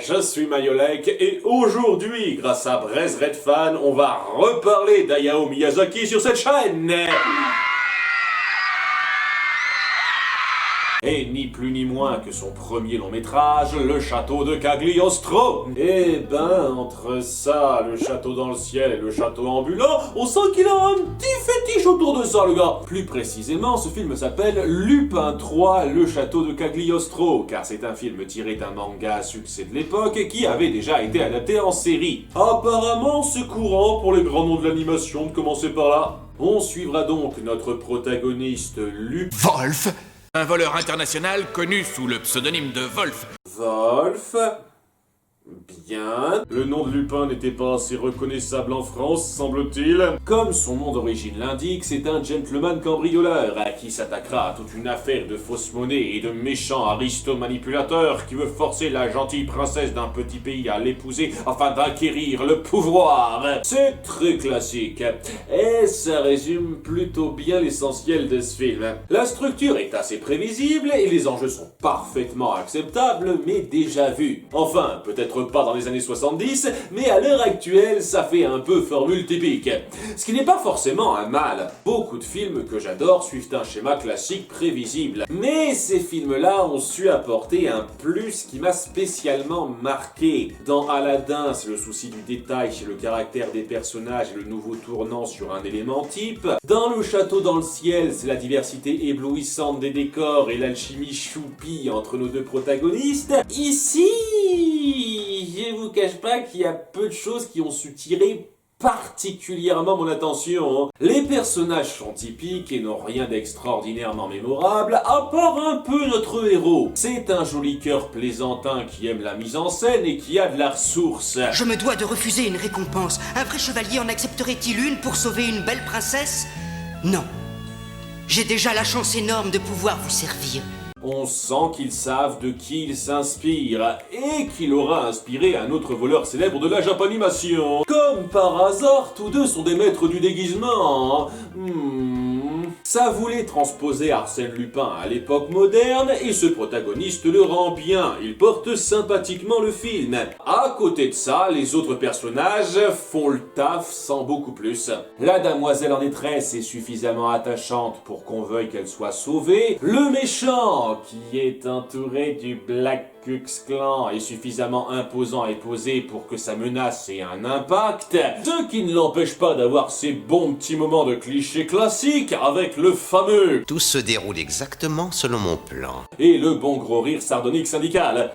je suis Mayolek et aujourd'hui, grâce à Brez Red Fan, on va reparler d'Hayao Miyazaki sur cette chaîne. Et ni plus ni moins que son premier long métrage, Le Château de Cagliostro. Eh ben, entre ça, Le Château dans le ciel et Le Château ambulant, on sent qu'il a un petit fétiche autour de ça, le gars. Plus précisément, ce film s'appelle Lupin III, Le Château de Cagliostro, car c'est un film tiré d'un manga à succès de l'époque qui avait déjà été adapté en série. Apparemment, c'est courant pour les grands noms de l'animation de commencer par là. On suivra donc notre protagoniste Wolf, un voleur international connu sous le pseudonyme de Wolf. Wolf. Bien. Le nom de Lupin n'était pas assez reconnaissable en France, semble-t-il. Comme son nom d'origine l'indique, c'est un gentleman cambrioleur qui s'attaquera à toute une affaire de fausse monnaie et de méchants aristo-manipulateurs qui veut forcer la gentille princesse d'un petit pays à l'épouser afin d'acquérir le pouvoir. C'est très classique. Et ça résume plutôt bien l'essentiel de ce film. La structure est assez prévisible et les enjeux sont parfaitement acceptables, mais déjà vus. Enfin, peut-être pas dans les années 70, mais à l'heure actuelle, ça fait un peu formule typique. Ce qui n'est pas forcément un mal. Beaucoup de films que j'adore suivent un schéma classique prévisible. Mais ces films-là ont su apporter un plus qui m'a spécialement marqué. Dans Aladdin, c'est le souci du détail chez le caractère des personnages et le nouveau tournant sur un élément type. Dans Le Château dans le ciel, c'est la diversité éblouissante des décors et l'alchimie choupie entre nos deux protagonistes. Ici, je vous cache pas qu'il y a peu de choses qui ont su tirer particulièrement mon attention. Les personnages sont typiques et n'ont rien d'extraordinairement mémorable, à part un peu notre héros. C'est un joli cœur plaisantin qui aime la mise en scène et qui a de la ressource. Je me dois de refuser une récompense. Un vrai chevalier en accepterait-il une pour sauver une belle princesse? Non. J'ai déjà la chance énorme de pouvoir vous servir. On sent qu'ils savent de qui ils s'inspirent, et qu'il aura inspiré un autre voleur célèbre de la Japanimation. Comme par hasard, tous deux sont des maîtres du déguisement. Ça voulait transposer Arsène Lupin à l'époque moderne, et ce protagoniste le rend bien, il porte sympathiquement le film. À côté de ça, les autres personnages font le taf sans beaucoup plus. La demoiselle en détresse est suffisamment attachante pour qu'on veuille qu'elle soit sauvée. Le méchant, qui est entouré du Black Ku Klux est suffisamment imposant et posé pour que sa menace ait un impact, ce qui ne l'empêche pas d'avoir ses bons petits moments de clichés classiques avec le fameux Tout se déroule exactement selon mon plan. et le bon gros rire sardonique syndical.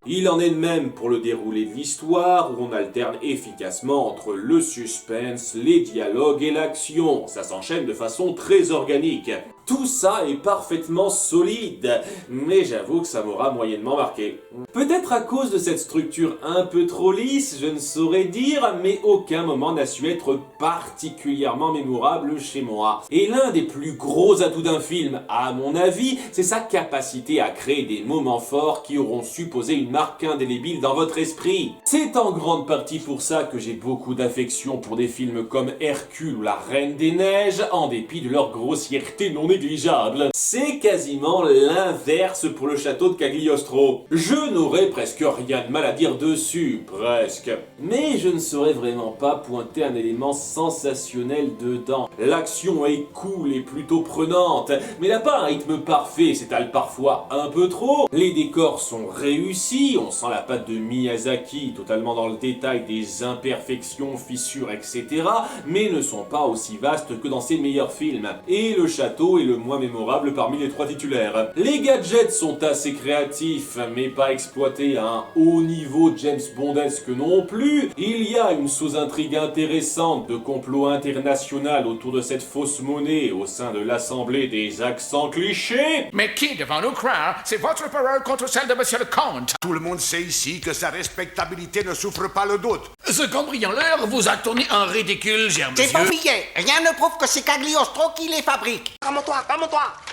Il en est de même pour le déroulé de l'histoire, où on alterne efficacement entre le suspense, les dialogues et l'action. Ça s'enchaîne de façon très organique. Tout ça est parfaitement solide, mais j'avoue que ça m'aura moyennement marqué. Peut-être à cause de cette structure un peu trop lisse, je ne saurais dire, mais aucun moment n'a su être particulièrement mémorable chez moi. Et l'un des plus gros atouts d'un film, à mon avis, c'est sa capacité à créer des moments forts qui auront su poser une marque indélébile dans votre esprit. C'est en grande partie pour ça que j'ai beaucoup d'affection pour des films comme Hercule ou La Reine des Neiges, en dépit de leur grossièreté non négligeable. C'est quasiment l'inverse pour Le Château de Cagliostro. Je n'aurais presque rien de mal à dire dessus, presque. Mais je ne saurais vraiment pas pointer un élément sensationnel dedans. L'action est cool et plutôt prenante, mais n'a pas un rythme parfait, s'étale parfois un peu trop. Les décors sont réussis, on sent la patte de Miyazaki, totalement dans le détail des imperfections, fissures, etc., mais ne sont pas aussi vastes que dans ses meilleurs films. Et le château est le moins mémorable parmi les trois titulaires. Les gadgets sont assez créatifs, mais pas exploités à un haut niveau James Bondesque non plus. Il y a une sous-intrigue intéressante de complot international autour de cette fausse monnaie au sein de l'Assemblée des accents clichés. Mais qui devons-nous croire? C'est votre parole contre celle de Monsieur le Comte. Tout le monde sait ici que sa respectabilité ne souffre pas le doute. Ce cambrioleur vous a tourné en ridicule, cher J'ai monsieur. pas oublié. Rien ne prouve que c'est Cagliostro qui les fabrique.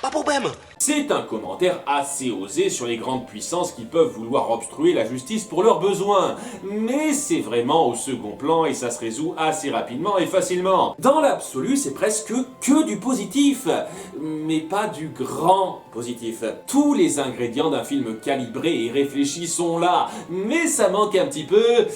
pas problème. C'est un commentaire assez osé sur les grandes puissances qui peuvent vouloir obstruer la justice pour leurs besoins. Mais c'est vraiment au second plan et ça se résout assez rapidement et facilement. Dans l'absolu, c'est presque que du positif. Mais pas du grand positif. Tous les ingrédients d'un film calibré et réfléchi sont là. Mais ça manque un petit peu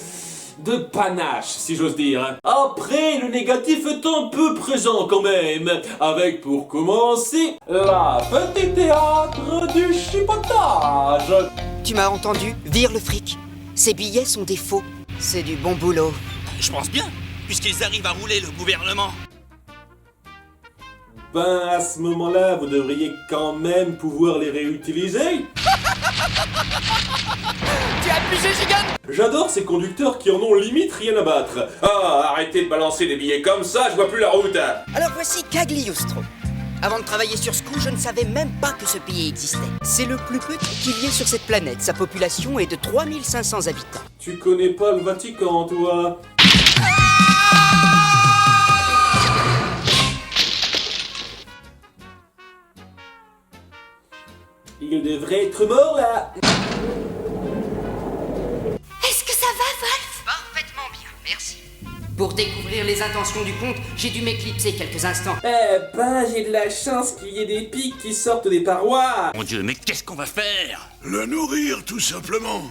de panache, si j'ose dire. Après, le négatif est un peu présent quand même, avec pour commencer, la petite théâtre du chipotage. Tu m'as entendu? Vire le fric. Ces billets sont des faux. C'est du bon boulot. Je pense bien, puisqu'ils arrivent à rouler le gouvernement. Ben, à ce moment-là, vous devriez quand même pouvoir les réutiliser. Tu as abusé, Gigan! J'adore ces conducteurs qui en ont limite rien à battre. Ah, arrêtez de balancer des billets comme ça, je vois plus la route. Alors voici Cagliostro. Avant de travailler sur ce coup, je ne savais même pas que ce pays existait. C'est le plus petit qu'il y ait sur cette planète. Sa population est de 3500 habitants. Tu connais pas le Vatican, toi? Il devrait être mort là. Est-ce que ça va, Wolf? Parfaitement bien, merci. Pour découvrir les intentions du comte, j'ai dû m'éclipser quelques instants. Eh ben, j'ai de la chance qu'il y ait des pics qui sortent des parois. Mon Dieu, mais qu'est-ce qu'on va faire? Le nourrir, tout simplement.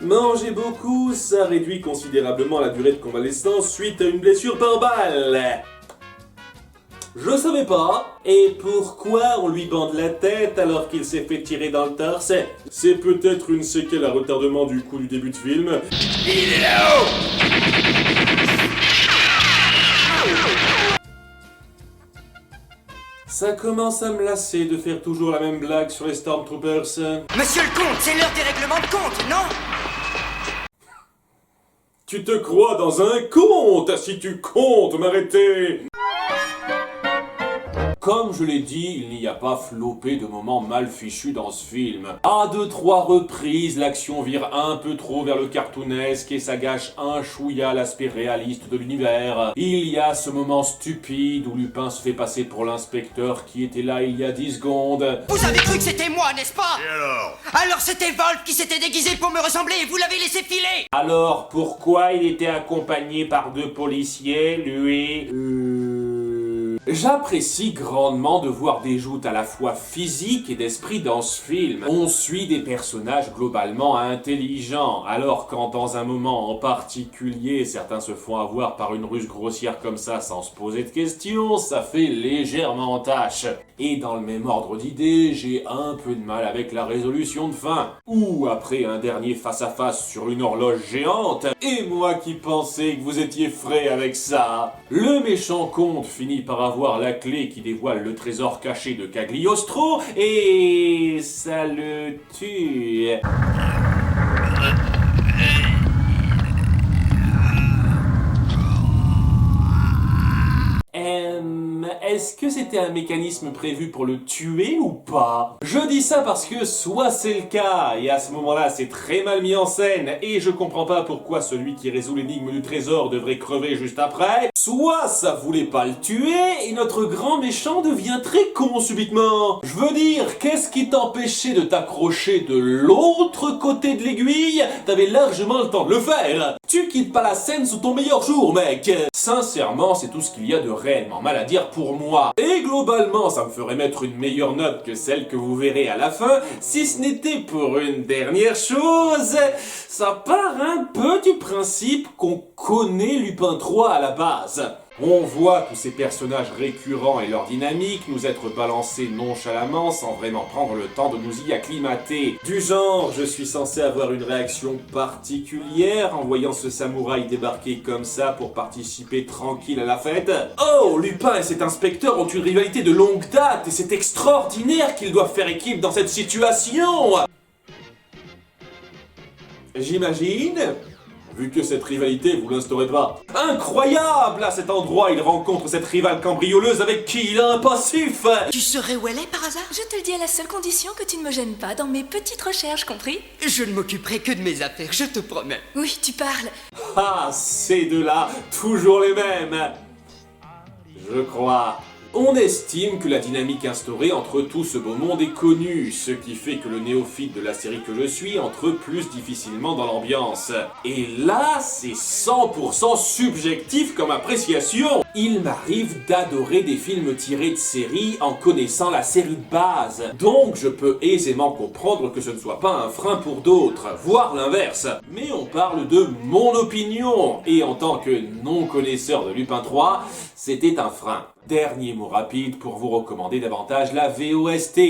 Manger beaucoup, ça réduit considérablement la durée de convalescence suite à une blessure par balle. Je savais pas. Et pourquoi on lui bande la tête alors qu'il s'est fait tirer dans le torse? C'est peut-être une séquelle à retardement du coup du début de film. Il est là-haut! Ça commence à me lasser de faire toujours la même blague sur les Stormtroopers. Monsieur le comte, c'est l'heure des règlements de compte, non? Tu te crois dans un conte si tu comptes m'arrêter. Comme je l'ai dit, il n'y a pas flopé de moments mal fichus dans ce film. À 2-3 reprises, l'action vire un peu trop vers le cartoonesque et ça gâche un chouïa l'aspect réaliste de l'univers. Il y a ce moment stupide où Lupin se fait passer pour l'inspecteur qui était là il y a 10 secondes. Vous avez cru que c'était moi, n'est-ce pas? Et alors? Alors c'était Wolf qui s'était déguisé pour me ressembler et vous l'avez laissé filer! Alors, pourquoi il était accompagné par 2 policiers, lui? J'apprécie grandement de voir des joutes à la fois physiques et d'esprit dans ce film. On suit des personnages globalement intelligents, alors quand dans un moment en particulier, certains se font avoir par une ruse grossière comme ça sans se poser de questions, ça fait légèrement tâche. Et dans le même ordre d'idées, j'ai un peu de mal avec la résolution de fin. Ou après un dernier face-à-face sur une horloge géante, et moi qui pensais que vous étiez frais avec ça. Le méchant comte finit par avoir la clé qui dévoile le trésor caché de Cagliostro, et ça le tue. Est-ce que c'était un mécanisme prévu pour le tuer ou pas? Je dis ça parce que soit c'est le cas, et à ce moment-là c'est très mal mis en scène, et je comprends pas pourquoi celui qui résout l'énigme du trésor devrait crever juste après, soit ça voulait pas le tuer, et notre grand méchant devient très con subitement. Je veux dire, qu'est-ce qui t'empêchait de t'accrocher de l'autre côté de l'aiguille? T'avais largement le temps de le faire. Tu quittes pas la scène sous ton meilleur jour, mec. Sincèrement, c'est tout ce qu'il y a de réellement mal à dire pour moi. Et globalement, ça me ferait mettre une meilleure note que celle que vous verrez à la fin, si ce n'était pour une dernière chose. Ça part un peu du principe qu'on connaît Lupin 3 à la base. On voit tous ces personnages récurrents et leur dynamique nous être balancés nonchalamment sans vraiment prendre le temps de nous y acclimater. Du genre, je suis censé avoir une réaction particulière en voyant ce samouraï débarquer comme ça pour participer tranquille à la fête. Oh, Lupin et cet inspecteur ont une rivalité de longue date et c'est extraordinaire qu'ils doivent faire équipe dans cette situation. J'imagine, vu que cette rivalité, vous l'instaurez pas. Incroyable! À cet endroit, il rencontre cette rivale cambrioleuse avec qui il a un passif! Tu saurais où elle est par hasard? Je te le dis à la seule condition que tu ne me gênes pas dans mes petites recherches, compris? Je ne m'occuperai que de mes affaires, je te promets. Oui, tu parles. Ah, ces deux-là, toujours les mêmes! je crois. On estime que la dynamique instaurée entre tout ce beau monde est connue, ce qui fait que le néophyte de la série que je suis entre plus difficilement dans l'ambiance. Et là, c'est 100% subjectif comme appréciation. Il m'arrive d'adorer des films tirés de séries en connaissant la série de base, donc je peux aisément comprendre que ce ne soit pas un frein pour d'autres, voire l'inverse. Mais on parle de mon opinion, et en tant que non-connaisseur de Lupin 3, c'était un frein. Dernier mot rapide pour vous recommander davantage la VOST.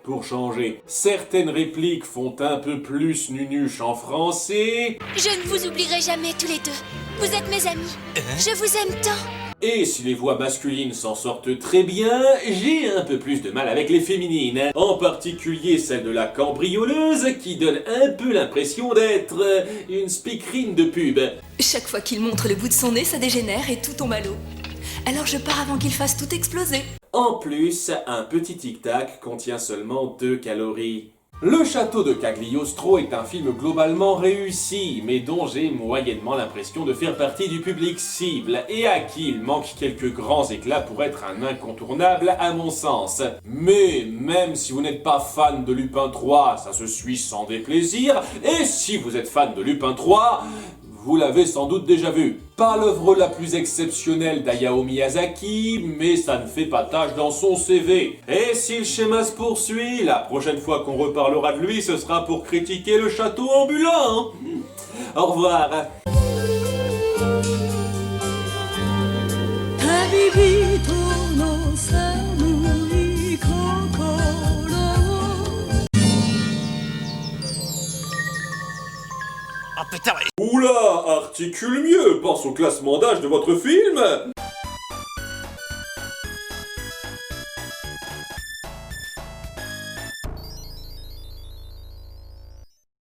Pour changer, certaines répliques font un peu plus nunuche en français. Je ne vous oublierai jamais tous les deux. Vous êtes mes amis. Je vous aime tant. Et si les voix masculines s'en sortent très bien, j'ai un peu plus de mal avec les féminines. En particulier celle de la cambrioleuse qui donne un peu l'impression d'être une speakerine de pub. Chaque fois qu'il montre le bout de son nez, ça dégénère et tout tombe à l'eau. Alors je pars avant qu'il fasse tout exploser. En plus, un petit tic-tac contient seulement 2 calories. Le château de Cagliostro est un film globalement réussi, mais dont j'ai moyennement l'impression de faire partie du public cible, et à qui il manque quelques grands éclats pour être un incontournable à mon sens. Mais même si vous n'êtes pas fan de Lupin 3, ça se suit sans déplaisir, et si vous êtes fan de Lupin 3... vous l'avez sans doute déjà vu. Pas l'œuvre la plus exceptionnelle d'Hayao Miyazaki, mais ça ne fait pas tâche dans son CV. Et si le schéma se poursuit, la prochaine fois qu'on reparlera de lui, ce sera pour critiquer le château ambulant. Au revoir. Oh putain, Oula, articule mieux, pense au classement d'âge de votre film.